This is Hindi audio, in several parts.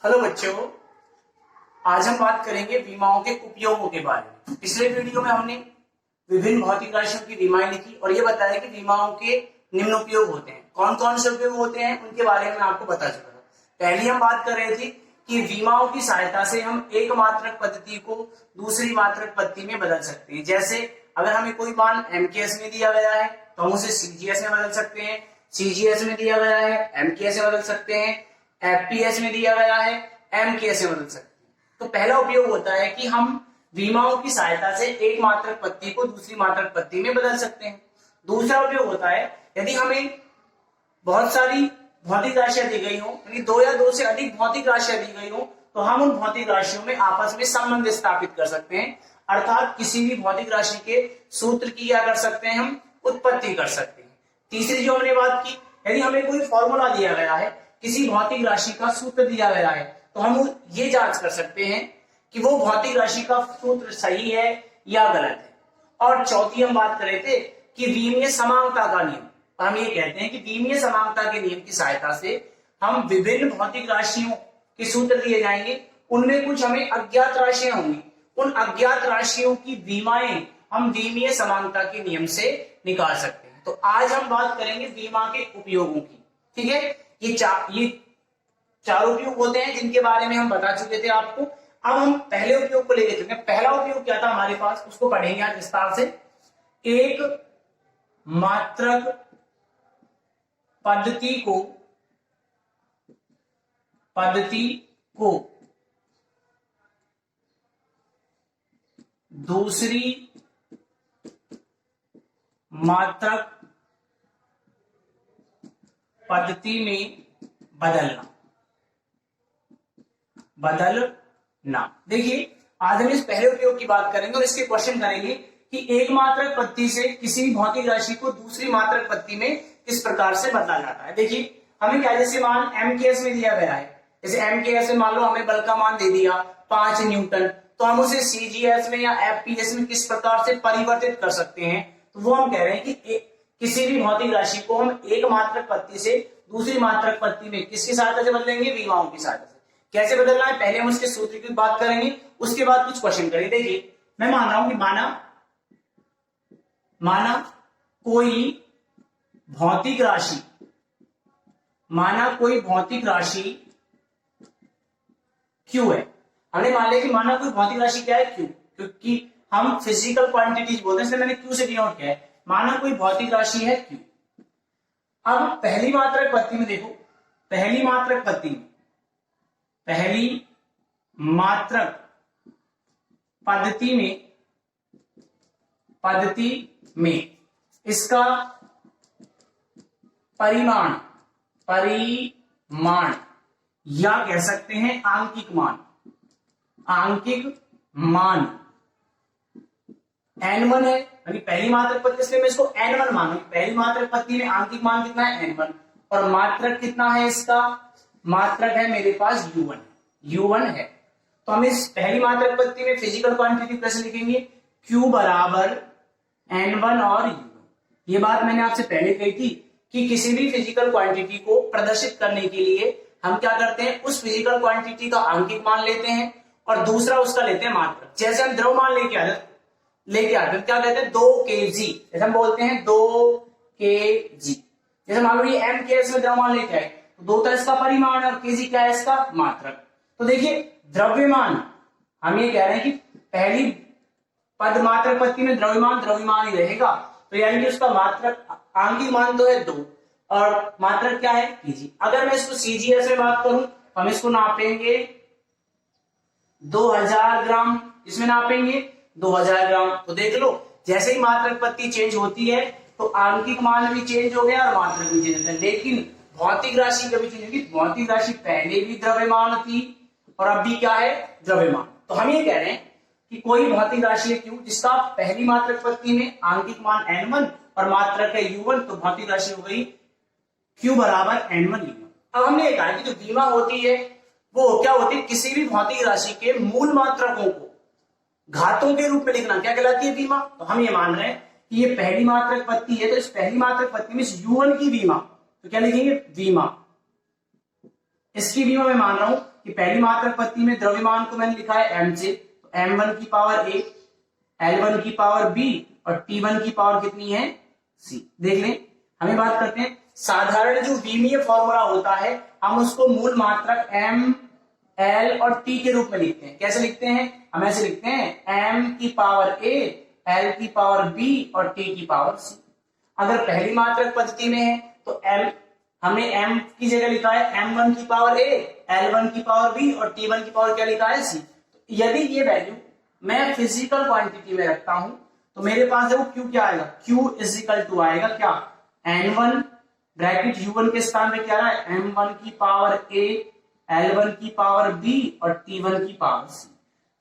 हेलो बच्चों, आज हम बात करेंगे विमाओं के उपयोगों के बारे में। पिछले वीडियो में हमने विभिन्न भौतिक राशियों की विमाएं लिखी और ये बताया कि विमाओं के निम्न उपयोग होते हैं। कौन कौन से उपयोग होते हैं उनके बारे में आपको बता चुका था। पहले हम बात कर रहे थे कि विमाओं की सहायता से हम एक मात्रक पद्धति को दूसरी मात्रक पद्धति में बदल सकते हैं। जैसे अगर हमें कोई मान एमकेएस में दिया गया है तो हम उसे सीजीएस में बदल सकते हैं, सीजीएस में दिया गया है एमकेएस में बदल सकते हैं, एफपीएस में दिया गया है एमकेएस में बदल सकते हैं। तो पहला उपयोग होता है कि हम विमाओं की सहायता से एक मात्रक पद्धति को दूसरी मात्रक पद्धति में बदल सकते हैं। दूसरा उपयोग होता है यदि हमें बहुत सारी भौतिक राशियां दी गई हो, यानी दो या दो से अधिक भौतिक राशियां दी गई हो, तो हम उन भौतिक राशियों में आपस में संबंध स्थापित कर सकते हैं। अर्थात किसी भी भौतिक राशि के सूत्र की क्या कर सकते हैं, हम उत्पत्ति कर सकते हैं। तीसरी जो हमने बात की, यदि हमें कोई फॉर्मूला दिया गया है, किसी भौतिक राशि का सूत्र दिया गया है, तो हम ये जांच कर सकते हैं कि वो भौतिक राशि का सूत्र सही है या गलत है। और चौथी हम बात कर रहे थे कि विमीय समांगता का नियम, और हम ये कहते हैं कि विमीय समांगता के नियम की सहायता से हम विभिन्न भौतिक राशियों के सूत्र दिए जाएंगे, उनमें कुछ हमें अज्ञात राशियां होंगी, उन अज्ञात राशियों की विमाएं हम विमीय समांगता के नियम से निकाल सकते हैं। तो आज हम बात करेंगे विमा के उपयोगों की। ठीक है, ये चार उपयोग होते हैं जिनके बारे में हम बता चुके थे आपको। अब हम पहले उपयोग को लेके चलते हैं। पहला उपयोग क्या था हमारे पास, उसको पढ़ेंगे आज विस्तार से। एक मात्रक पद्धति को दूसरी मात्रक पद्धति में बदलना। देखिए, आज हम इस पहले उपयोग की बात करेंगे और इसके क्वेश्चन करेंगे कि एक मात्रक पद्धति से किसी भी भौतिक राशि को दूसरी मात्रक पद्धति में किस प्रकार से बदला जाता है। देखिए, हमें क्या, जैसे मान एमकेएस में दिया गया है, जैसे एमकेएस में मान लो हमें बल का मान दे दिया 5 न्यूटन, तो हम उसे सीजीएस में या एफपीएस में किस प्रकार से परिवर्तित कर सकते हैं। तो वो हम कह रहे हैं कि किसी भी भौतिक राशि को हम एक मात्रक पद्धति से दूसरी मात्रक पद्धति में किसकी सहायता से बदलेंगे, विमाओं की सहायता से। कैसे बदलना है, पहले हम उसके सूत्र की बात करेंगे, उसके बाद कुछ क्वेश्चन करेंगे। देखिए, मैं मान रहा हूं कि माना कोई भौतिक राशि क्यू है। हमने मान लिया कि माना कोई भौतिक राशि क्या है, क्यू, क्योंकि हम फिजिकल क्वांटिटीज बोलते हैं, इसलिए मैंने क्यू से डिनोट किया है। माना कोई भौतिक राशि है क्यू। अब पहली मात्रक पद्धति में देखो, पहली मात्रक पद्धति में इसका परिमाण या कह सकते हैं आंकिक मान n1 है। यानी पहली मात्रक पद्धति में मैं इसको n1 मानूं। पहली मात्रक पद्धति में आंकिक मान कितना है, n1, और मात्रक कितना है, इसका मात्रक है मेरे पास u1 है। तो हम इस पहली मात्रक पद्धति में फिजिकल क्वांटिटी कैसे लिखेंगे, q बराबर n1 और u1। ये बात मैंने आपसे पहले कही थी कि किसी भी फिजिकल क्वांटिटी को प्रदर्शित करने के लिए हम क्या करते हैं, उस फिजिकल क्वांटिटी का आंकिक मान लेते हैं और दूसरा उसका लेते हैं मात्रक। जैसे हम द्रव्यमान लेके आते हैं, क्या कहते हैं, 2 kg, जैसे हम बोलते हैं 2 kg। जैसे मान लो ये एमकेएस में द्रव्यमान लेके आए, तो 2 तो इसका परिमाण है और केजी क्या है, इसका मात्रक। तो देखिए, द्रव्यमान हम ये कह रहे हैं कि पहली पद मात्रक पद्धति में द्रव्यमान ही रहेगा, तो यानी कि उसका मात्रक आंकिक मान तो है 2 और मात्रक क्या है, केजी। अगर मैं इसको सीजीएस में बात करूं, हम इसको नापेंगे 2000 ग्राम, इसमें नापेंगे 2000 ग्राम। तो देख लो, जैसे ही मात्रक पद्धति चेंज होती है तो आंकिक मान भी चेंज हो गया और मात्रक भी चेंज होता है। लेकिन भौतिक राशि कभी चेंज होगी, भौतिक राशि पहले भी द्रव्यमान थी और अब भी क्या है, द्रव्यमान। तो हम ये कह रहे हैं कि कोई भौतिक राशि है क्यू जिसका पहली मात्रक पद्धति में आंकिक मान n1 और मात्रक है u1, तो भौतिक राशि हो गई q बराबर n1 u1। अब हमने कहा कि जो विमा होती है वो क्या होती है, किसी भी भौतिक राशि के मूल मात्रकों को घातों के रूप में लिखना क्या कहलाती है, विमा। तो हम ये मान रहे हैं कि ये पहली मात्रक पद्धति है, तो इस पहली मात्रक पद्धति में इस u1 की विमा, तो क्या लिखेंगे, विमा। इसकी विमा मैं मान रहा हूं कि पहली मात्रक पत्ती में द्रव्यमान को मैंने लिखा है m से, तो m1 की पावर a, L1 की पावर b और T1 की पावर कितनी है c। देख लें, हमें बात करते हैं साधारण जो विमीय फॉर्मूला होता है हम उसको मूल मात्रक m, l और t के रूप में लिखते हैं। कैसे लिखते हैं? हम ऐसे लिखते हैं m की पावर a, l की पावर b और t की पावर c। अगर पहली मात्रक पद्धति में है तो m हमने m की जगह लिखा है m1 की पावर a, l1 की पावर b और t1 की पावर क्या लिखा है c। तो यदि ये वैल्यू मैं फिजिकल क्वांटिटी में रखता हूं तो मेरे पास देखो q क्या आएगा, q इज इक्वल टू आएगा क्या, n1 ब्रैकेट u1 के स्थान पे क्या रहा है m1 की पावर a, l1 की पावर b और t1 की पावर c।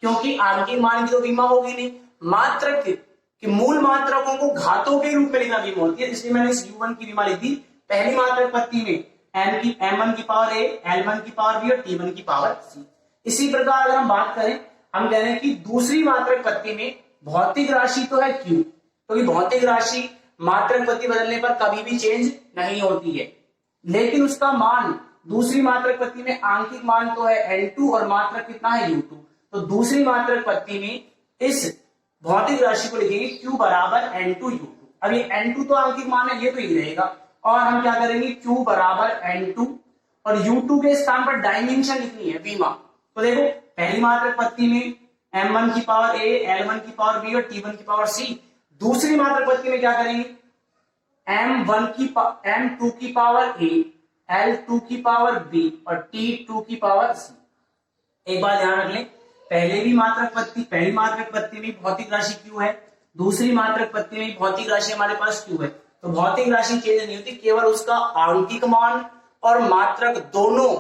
क्योंकि आगे मान की तो विमा होगी नहीं, मात्रक कि मूल मात्रकों को घातों के रूप में लिखना विमा होती है, इसलिए मैंने इस u1 की विमा लिख दी पहली मात्रक पत्ती में m1 की पावर a, l1 की पावर b और t1 की पावर c। इसी प्रकार अगर हम बात करें, हम कह रहे हैं कि दूसरी मात्रक पत्ती में भौतिक राशि तो है q, क्योंकि भौतिक राशि मात्रक पत्ती बदलने पर कभी भी चेंज नहीं होती है, लेकिन उसका मान दूसरी मात्रक पत्ती में आंकिक मान तो है n2 और मात्रक कितना है u2। तो दूसरी मात्रक पत्ती में इस भौतिक राशि को लिखेंगे q बराबर n2 u2। अब ये n2 तो आंकिक मान है, ये तो ही रहेगा, और हम क्या करेंगे q बराबर n2 और u2 के स्थान पर डायमेंशन लिखनी है विमा। तो देखो पहली मात्रक पत्ती में m1 की पावर a, l1 की पावर b और t1 की पावर c। दूसरी मात्रक पत्ती में क्या करेंगे m2 की पावर a, l2 की पावर b और t2 की पावर c। एक बात ध्यान रख लें, पहली मात्रक पत्ती में भौतिक राशि q है, दूसरी मात्रक पत्ती में भौतिक राशि हमारे पास q है। तो भौतिक राशि चेंज नहीं होती, केवल उसका आंकिक मान और मात्रक दोनों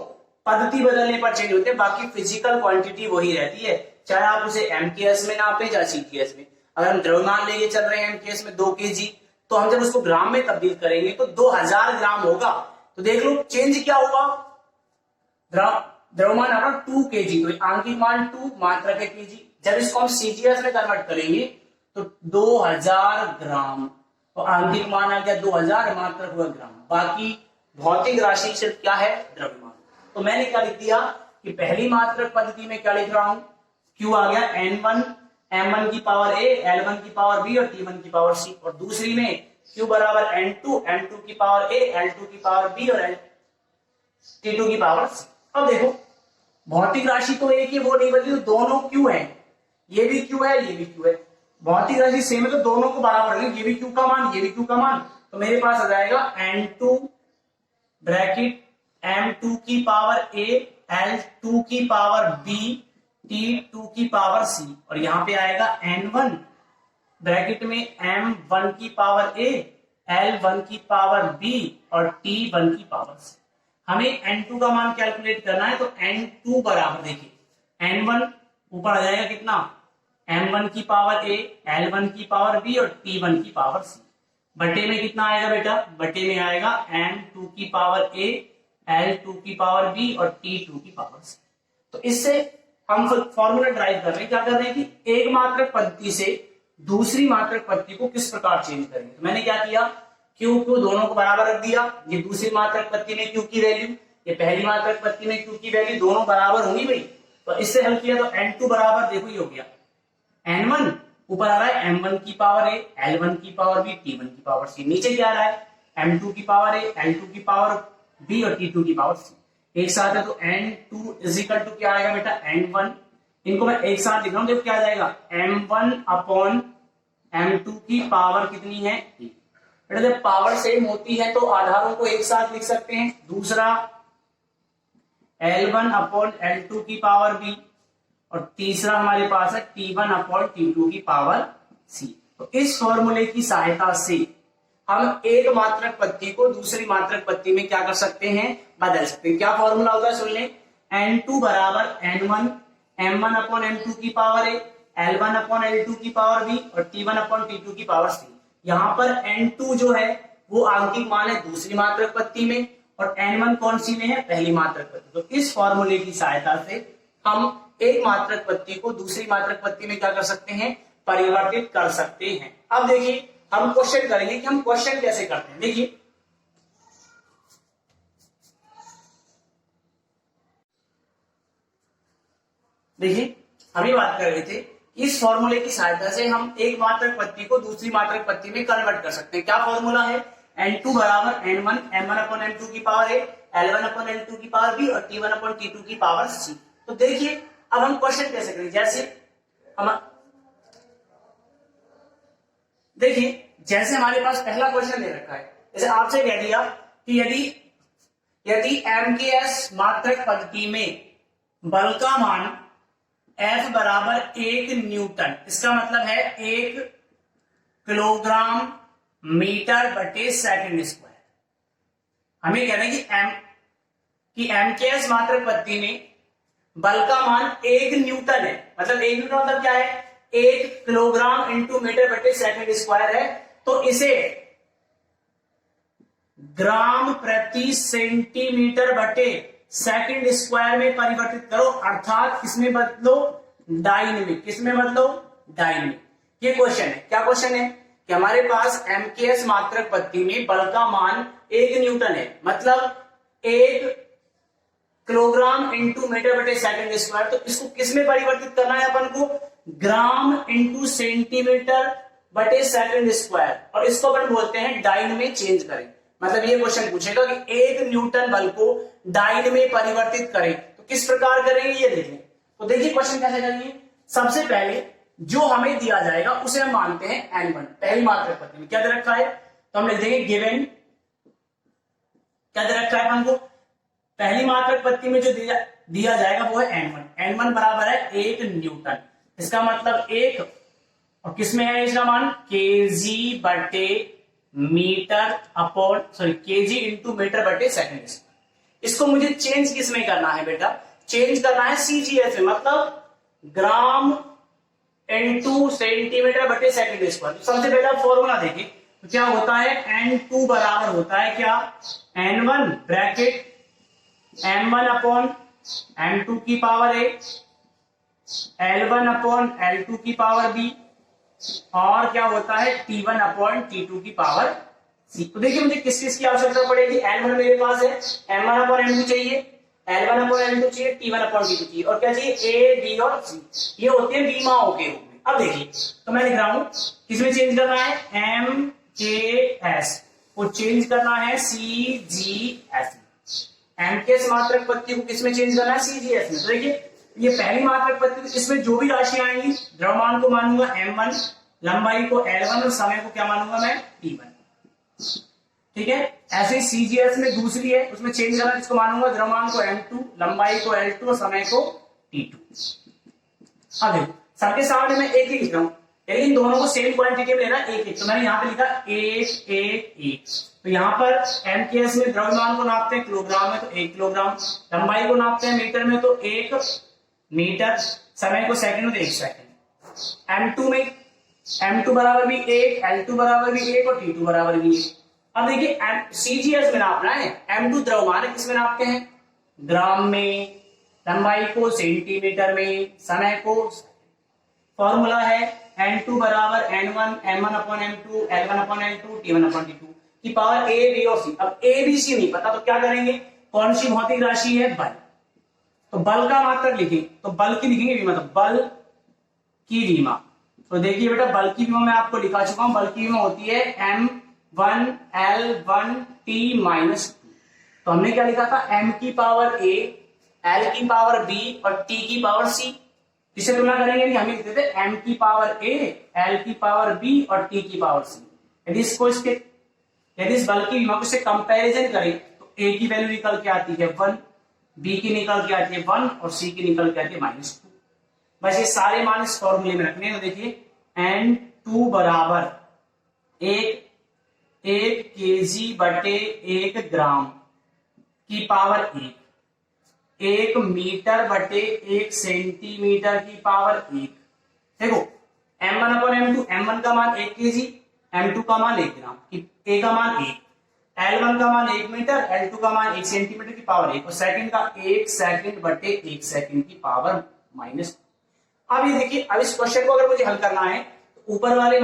पद्धति बदलने पर चेंज होते हैं, बाकी फिजिकल क्वांटिटी वही रहती है, चाहे आप उसे MKS में नापे चाहे CKS में। अगर हम द्रव्यमान लेके चल रहे हैं MKS में 2 kg, तो हम जब उसको ग्राम में तब्दील करेंगे तो 2000 ग्राम होगा। तो देख लो चेंज क्या हुआ, द्रव्यमान अपना 2 kg, तो आंकिक मान 2, मात्रक है kg। जब इसको हम CGS में कन्वर्ट करेंगे तो 2000 ग्राम, तो आंकिक मान आ गया 2000, मात्रक हुआ ग्राम, बाकी भौतिक राशि सिर्फ क्या है द्रव्यमान। तो मैंने क्या लिख दिया कि पहली मात्रक पद्धति में क्या लिख रहा हूं, q आ गया n1, m1 की पावर a, l1 की पावर b और t1 की पावर c, और दूसरी में q बराबर n2, m2 की पावर a, l2 की पावर b और t2 की पावर c। अब देखो भौतिक राशि तो एक ही, वो नहीं बदली, तो दोनों q है, ये भी q है ये भी q है, भौतिक राशि सेम है तो दोनों को बराबर है, ये भी q का मान ये भी q का मान। तो मेरे पास आ जाएगा n2 ब्रैकेट m2 की पावर a, l2 की पावर b, t2 की पावर c, और यहां पे आएगा n1 ब्रैकेट में m1 की पावर a, l1 की पावर b और t1 की पावर c। हमें n2 का मान कैलकुलेट करना है, तो n2 बराबर देखिए n1 ऊपर आ जाएगा कितना, m1 की पावर a, l1 की पावर b और t1 की पावर c, बटे में कितना आएगा बेटा, बटे में आएगा m2 की पावर a, l2 की पावर b और t2 की पावर c। तो इससे हम फॉर्मूला ड्राइव कर रहे हैं, क्या कर रहे हैं कि एक मात्रक पद्धति से दूसरी मात्रक पद्धति को किस प्रकार चेंज करेंगे। तो मैंने क्या किया, q दोनों को बराबर रख दिया, ये दूसरी मात्रक पद्धति में q की वैल्यू, ये पहली मात्रक पद्धति में q की वैल्यू, दोनों बराबर होंगी भाई। तो इससे हल किया तो n2 बराबर देखो ये हो गया n1 ऊपर आ रहा है m1 की पावर a, l1 की पावर b, t1 की पावर c, नीचे क्या आ रहा है m2 की पावर a, l2 की पावर b और t2 की पावर c, एक साथ है। तो n2 इज इक्वल टू क्या आएगा बेटा n1, इनको मैं एक साथ लिख रहा हूं, देखो क्या आ जाएगा m1 अपॉन m2 की पावर कितनी है बेटा, जब पावर सेम होती है तो आधारों को एक साथ लिख सकते हैं। दूसरा l1 अपॉन l2 की पावर b, और तीसरा हमारे पास है t1 अपॉन t2 की पावर c। तो इस फॉर्मूले की सहायता से हम एक मात्रक पद्धति को दूसरी मात्रक पद्धति में क्या कर सकते हैं, बदल सकते हैं। क्या फॉर्मूला होता है सुन लें, n2 बराबर n1 m1 अपॉन m2 की power a, l1 upon l2 की पावर b और t1 अपॉन t2 की पावर c। यहाँ पर n2 जो है वो आंकिक मान है दूसरी मात्रक पद्धति में, और n1 कौन सी में है, पहली मात्रक पद्धति। तो इस फॉर्मूले की सहायता से हम एक मात्रक पद्धति को दूसरी मात्रक पद्धति में क्या कर सकते हैं, परिवर्तित कर सकते हैं। अब देखिए हम क्वेश्चन करेंगे कि हम क्वेश्चन कैसे करते हैं। देखिए देखिए अभी बात कर रहे थे इस फॉर्मूले की सहायता से हम एक मात्रक पत्ती को दूसरी मात्रक पत्ती में कन्वर्ट कर सकते हैं। क्या फॉर्मूला है? N2 बराबर N1 M1 अपॉन M2 की power A, L1 upon L2 की पावर B और T1 अपॉन T2 की पावर C। तो देखिए अब हम क्वेश्चन कैसे करें, जैसे हमारे पास पहला क्वेश्चन दे रखा है, जैसे आपसे कह दिया कि यदि MKS मात्रक पद्धति में बल का मान F बराबर 1 न्यूटन, इसका मतलब है 1 किलोग्राम मीटर बटे सेकंड स्क्वायर। हमें कहना है कि MKS मात्रक पद्धति में बल का मान 1 न्यूटन है, मतलब 1 न्यूटन मतलब क्या है? 1 किलोग्राम इंटू मीटर बटे सेकंड स्क्वायर है। तो इसे ग्राम प्रति सेंटीमीटर बटे सेकंड स्क्वायर में परिवर्तित करो, अर्थात किसमें बदलो? डायनेमिक। किसमें बदलो? डायनेमिक। ये क्वेश्चन है। क्या क्वेश्चन है कि हमारे पास MKS मात्रक पद्धति में बल का मान 1 न्यूटन है, मतलब 1 किलोग्राम इंटू मीटर बटे सेकंड स्क्वायर। तो इसको किसमें परिवर्तित करना है अपन को? ग्राम इंटू सेंटीमीटर बटे सेकंड स्क्वायर, और इसको अपन बोलते हैं डाइन में चेंज करें। मतलब ये क्वेश्चन पूछेगा कि 1 न्यूटन बल को डाइन में परिवर्तित करें, तो किस प्रकार करेंगे ये देखें। तो देखिए क्वेश्चन कैसे करेंगे। सबसे पहले जो हमें दिया जाएगा उसे हम मानते हैं N1, पहली मात्रक पद्धति में क्या दे रखा है, तो हम लिख देंगे गिवन, क्या दे रखा है अपन को? पहली मात्रक पद्धति में जो दिया जाएगा वो है N1। N1 बराबर है 1 न्यूटन, इसका मतलब 1, और किसमें है इसका मान? केजी बटे metre upon kg into metre बटे सेकंड स्क्वायर। इसको मुझे चेंज किसमें करना है बेटा? चेंज करना है CGS में, मतलब ग्राम इंटू सेंटीमीटर बटे सेकंड स्क्वायर। तो सबसे पहले फॉर्मूला देखिए, तो क्या होता है? N2 बराबर होता है क्या? N1 bracket M1 upon M2 की power A, L1 upon L2 की पावर B, और क्या होता है? T1 अपॉन T2 की पावर C। तो देखिए मुझे किस चीज की आवश्यकता पड़ेगी? L1 मेरे पास है, M1 अपॉन M2 चाहिए, L1 अपॉन M2 चाहिए, T1 अपॉन T2 चाहिए, और क्या चाहिए? A, B और C। ये होते हैं बीमाओं के रूप में। अब देखिए तो मैं लिख रहा हूं किसमें चेंज करना है? MKS को चेंज करना है CGS में। MKS मात्रक पद्धति को किसमें चेंज करना है? CGS में। तो देखिए ये पहली मात्रक पद्धति, इसमें जो भी राशि आएंगी द्रव्यमान को मानूंगा M1, लंबाई को L1 और समय को क्या मानूंगा मैं? T1। ठीक है, ऐसे CGS में दूसरी है, उसमें चेंज करना, इसको मानूंगा द्रव्यमान को M2, लंबाई को L2 और समय को T2। अब देखो सबके सामने मैं एक ही लिख रहा हूं, लेकिन दोनों को सेम क्वांटिटी में लेना एक एक। तो मैंने यहाँ पे लिखा 1 1 1। तो यहाँ पर MKS में द्रव्यमान को नापते हैं किलोग्राम में, तो 1 किलोग्राम, लंबाई को नापते हैं मीटर में, तो 1 मीटर, समय को सेकंड में, तो 1 सेकंड। M2 में M2 बराबर भी 1, L2 बराबर भी 1 और T2 बराबर भी 1। अब देखिए CGS में नापना है, M2 द्रव्यमान है, किसमें नापते हैं? ग्राम में, लंबाई को सेंटीमीटर में, समय को। फॉर्मूला है N2 बराबर N1 M1 upon M2 L1 upon L2 T1 upon T2 की पावर A, B और C। अब A, B, C नहीं पता तो क्या करेंगे? कौन सी भौतिक राशि है? बल। तो बल का मात्रक लिखें, तो बल की लिखेंगे विमा, तो बल की विमा। तो देखिए बेटा बल की विमा मैं आपको लिखा चुका हूं, बल की विमा होती है M1 L1 T माइनस 2। तो हमने क्या लिखा था? M की पावर A, L की पावर B और T की पावर C। इसे तुलना करेंगे कि हमें लिखते थे M की पावर A, L की पावर B और T की पावर C। यदि इस बल की विमा को से कंपैरिजन करें तो A की वैल्यू निकल के आती है 1, B की निकल के आती है 1 और C की निकल के आती है -2। बस ये सारे मान इस फॉर्मूले में रखने हैं। तो देखिए N2 बराबर 1 केजी बटे 1 ग्राम की पावर 1 मीटर बटे 1 सेंटीमीटर की पावर 1। देखो M1 अपॉन M2, M1 का मान 1 केजी, M2 का मान 1 ग्राम, A का मान 1, L1 का मान 1 मीटर, L2 का मान 1 सेंटीमीटर की पावर 1 और सेकंड का 1 सेकंड बटे 1 सेकंड की पावर -। अब ये देखिए, अब इस क्वेश्चन को अगर मुझे हल करना है तो ऊपर वाले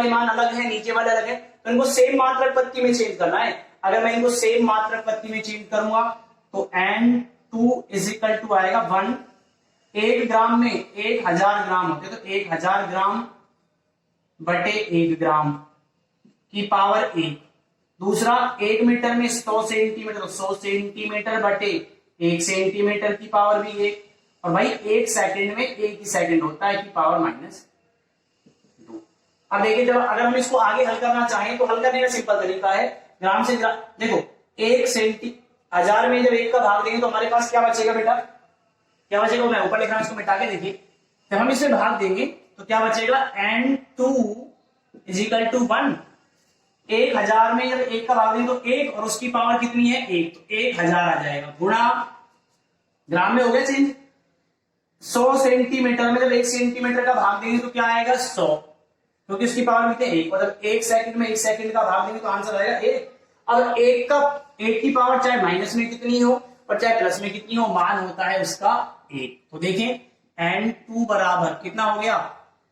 मान अलग है, नीचे वाले अलग है, तो इनको सेम मात्रक पद्धति में चेंज करना है। अगर मैं इनको सेम मात्रक पद्धति में चेंज करूंगा तो N2 इज इक्वल टू आएगा 1 1 ग्राम में 1000 ग्राम होते हैं, तो 1000 ग्राम बटे 1 ग्राम की पावर 1। दूसरा 1 मीटर में 100 सेंटीमीटर, तो 100 सेंटीमीटर बटे 1 सेंटीमीटर की पावर भी 1। और भाई 1 सेकंड में 1 ही सेकंड होता है की पावर -2। अब देखिए, जब अगर हम इसको आगे हल करना चाहें तो हल करने का सिंपल तरीका है, ग्राम से ग्राम। देखो 1000 में जब 1 का भाग देंगे तो हमारे पास क्या बचेगा बेटा, क्या बचेगा, मैं ऊपर लिख रहा हूं, इसको मिटा के देखिए। जब हम इसे भाग देंगे तो क्या बचेगा, N2 = 1। 1000 में जब 1 का भाग देंगे तो 1 और उसकी पावर कितनी है 1, तो 1000 आ जाएगा, गुणा ग्राम में हो गया चेंज। 100 सेंटीमीटर में जब 1 सेंटीमीटर का भाग देंगे तो क्या आएगा 100, क्योंकि उसकी पावर कितनी है 1। और जब 1 सेकंड में 1 सेकंड का भाग देंगे तो आंसर आएगा 1। अगर 1 की पावर चाहे माइनस में कितनी हो और चाहे प्लस में कितनी हो, मान होता है उसका 1। तो देखें N2 बराबर कितना हो गया,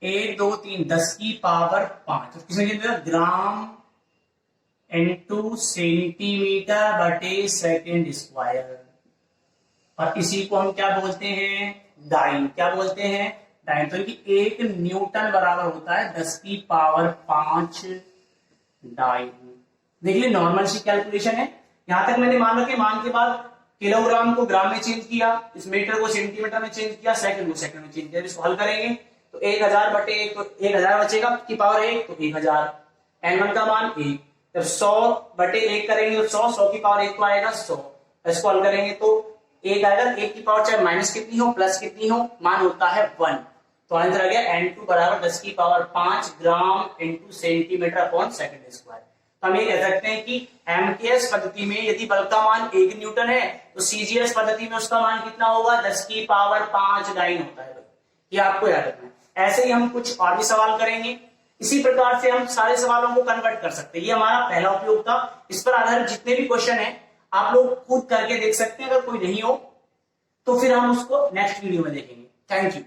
1 2 3 10 की पावर 5, किसमें ग्राम N2 सेंटीमीटर बटे सेकेंड स्क्वायर। और इसी को हम क्या बोलते हैं, डाइन। क्या बोलते हैं, डाइन। तो 1 न्यूटन बराबर होता है 10 की पावर 5 डाइन। देख लीजिए नॉर्मल सी कैलकुलेशन है। यहां तक मैंने मान रखे, मान के बाद किलोग्राम को ग्राम में चेंज किया, इस मीटर को सेंटीमीटर में चेंज किया, सेकंड को सेकंड में चेंज किया। इसको हल करेंगे तो 1000 बटे 1, तो 1000 बचेगा की पावर 1, तो 1000। N1 का मान 1। जब 100 बटे 1 करेंगे तो 100 की पावर 1 तो आएगा 100। इसको हल करेंगे तो 1 आएगा, 1 की पावर चाहे माइनस कितनी हो प्लस कितनी हो, मान होता है 1। तो आंसर आ गया N2 बराबर 10 की power 5 gram into centimetre upon second square. तो हम ये कह सकते हैं कि MKS पद्धति में यदि बल का मान 1 न्यूटन है तो CGS पद्धति में उसका मान कितना होगा, 10 की पावर 5 डाइन होता है। ये आपको याद रखना है। ऐसे ही हम कुछ और भी सवाल करेंगे, इसी प्रकार से हम सारे सवालों को कन्वर्ट कर सकते हैं। ये हमारा पहला उपयोग था। इस पर आधारित जितने भी क्वेश्चन है आप लोग खुद करके देख सकते हैं। अगर कोई नहीं हो तो फिर हम उसको नेक्स्ट वीडियो में देखेंगे। Thank you.